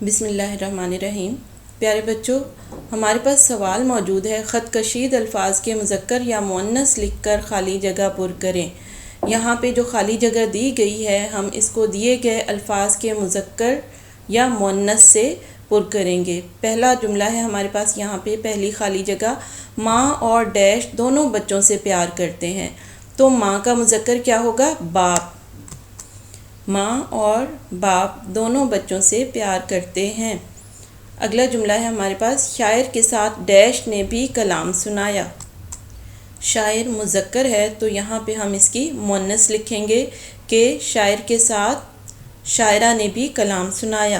بسم اللہ الرحمن الرحیم۔ پیارے بچوں، ہمارے پاس سوال موجود ہے، خط کشید الفاظ کے مذکر یا مؤنث لکھ کر خالی جگہ پر کریں۔ یہاں پہ جو خالی جگہ دی گئی ہے ہم اس کو دیے گئے الفاظ کے مذکر یا مؤنث سے پر کریں گے۔ پہلا جملہ ہے ہمارے پاس یہاں پہ پہلی خالی جگہ، ماں اور ڈیش دونوں بچوں سے پیار کرتے ہیں۔ تو ماں کا مذکر کیا ہوگا؟ باپ۔ ماں اور باپ دونوں بچوں سے پیار کرتے ہیں۔ اگلا جملہ ہے ہمارے پاس، شاعر کے ساتھ ڈیش نے بھی کلام سنایا۔ شاعر مذکر ہے تو یہاں پہ ہم اس کی مؤنث لکھیں گے کہ شاعر کے ساتھ شاعرہ نے بھی کلام سنایا۔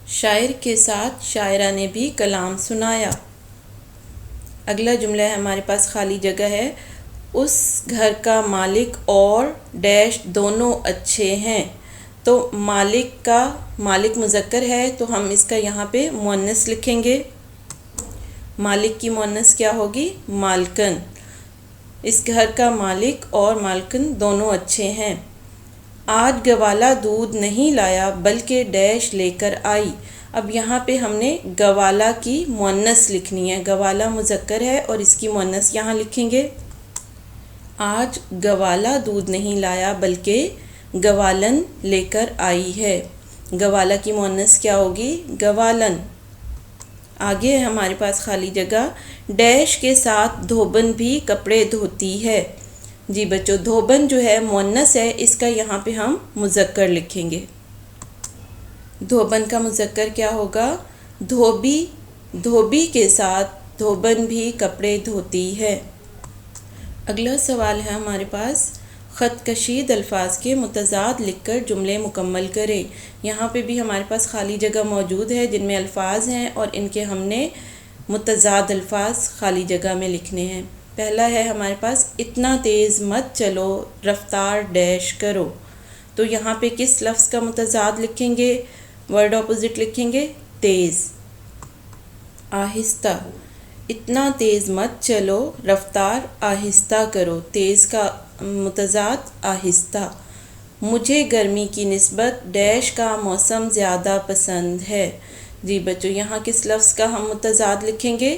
شاعر کے ساتھ شاعرہ نے بھی کلام سنایا۔ اگلا جملہ ہے ہمارے پاس خالی جگہ ہے، اس گھر کا مالک اور ڈیش دونوں اچھے ہیں۔ تو مالک مذکر ہے تو ہم اس کا یہاں پہ مؤنث لکھیں گے۔ مالک کی مؤنث کیا ہوگی؟ مالکن۔ اس گھر کا مالک اور مالکن دونوں اچھے ہیں۔ آج گوالا دودھ نہیں لایا بلکہ ڈیش لے کر آئی۔ اب یہاں پہ ہم نے گوالا کی مؤنث لکھنی ہے۔ گوالا مذکر ہے اور اس کی مؤنث یہاں لکھیں گے۔ آج گوالا دودھ نہیں لایا بلکہ گوالن لے کر آئی ہے۔ گوالا کی مؤنث کیا ہوگی؟ گوالن۔ آگے ہمارے پاس خالی جگہ، ڈیش کے ساتھ دھوبن بھی کپڑے دھوتی ہے۔ جی بچوں، دھوبن جو ہے مؤنث ہے، اس کا یہاں پہ ہم مذکر لکھیں گے۔ دھوبن کا مذکر کیا ہوگا؟ دھوبی۔ دھوبی کے ساتھ دھوبن بھی کپڑے دھوتی ہے۔ اگلا سوال ہے ہمارے پاس، خط کشید الفاظ کے متضاد لکھ کر جملے مکمل کریں۔ یہاں پہ بھی ہمارے پاس خالی جگہ موجود ہے جن میں الفاظ ہیں اور ان کے ہم نے متضاد الفاظ خالی جگہ میں لکھنے ہیں۔ پہلا ہے ہمارے پاس، اتنا تیز مت چلو، رفتار ڈیش کرو۔ تو یہاں پہ کس لفظ کا متضاد لکھیں گے؟ ورڈ اپوزٹ لکھیں گے، تیز۔ آہستہ، اتنا تیز مت چلو، رفتار آہستہ کرو۔ تیز کا متضاد آہستہ۔ مجھے گرمی کی نسبت ڈیش کا موسم زیادہ پسند ہے۔ جی بچوں، یہاں کس لفظ کا ہم متضاد لکھیں گے؟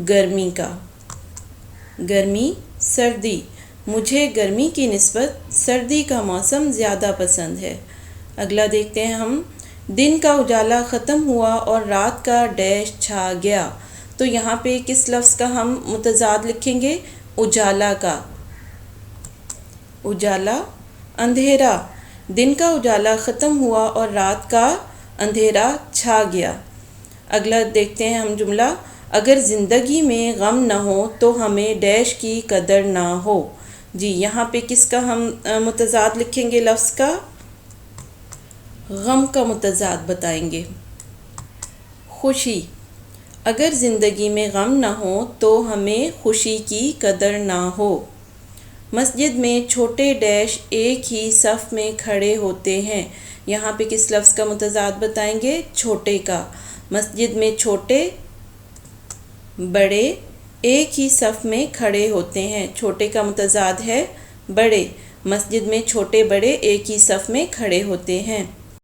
گرمی کا۔ گرمی، سردی۔ مجھے گرمی کی نسبت سردی کا موسم زیادہ پسند ہے۔ اگلا دیکھتے ہیں ہم، دن کا اجالا ختم ہوا اور رات کا ڈیش چھا گیا۔ تو یہاں پہ کس لفظ کا ہم متضاد لکھیں گے؟ اجالا کا۔ اجالا، اندھیرا۔ دن کا اجالا ختم ہوا اور رات کا اندھیرا چھا گیا۔ اگلا دیکھتے ہیں ہم جملہ، اگر زندگی میں غم نہ ہو تو ہمیں ڈیش کی قدر نہ ہو۔ جی یہاں پہ کس کا ہم متضاد لکھیں گے لفظ کا؟ غم کا متضاد بتائیں گے، خوشی۔ اگر زندگی میں غم نہ ہو تو ہمیں خوشی کی قدر نہ ہو۔ مسجد میں چھوٹے ڈیش ایک ہی صف میں کھڑے ہوتے ہیں۔ یہاں پہ کس لفظ کا متضاد بتائیں گے؟ چھوٹے کا۔ مسجد میں چھوٹے بڑے ایک ہی صف میں کھڑے ہوتے ہیں۔ چھوٹے کا متضاد ہے بڑے۔ مسجد میں چھوٹے بڑے ایک ہی صف میں کھڑے ہوتے ہیں۔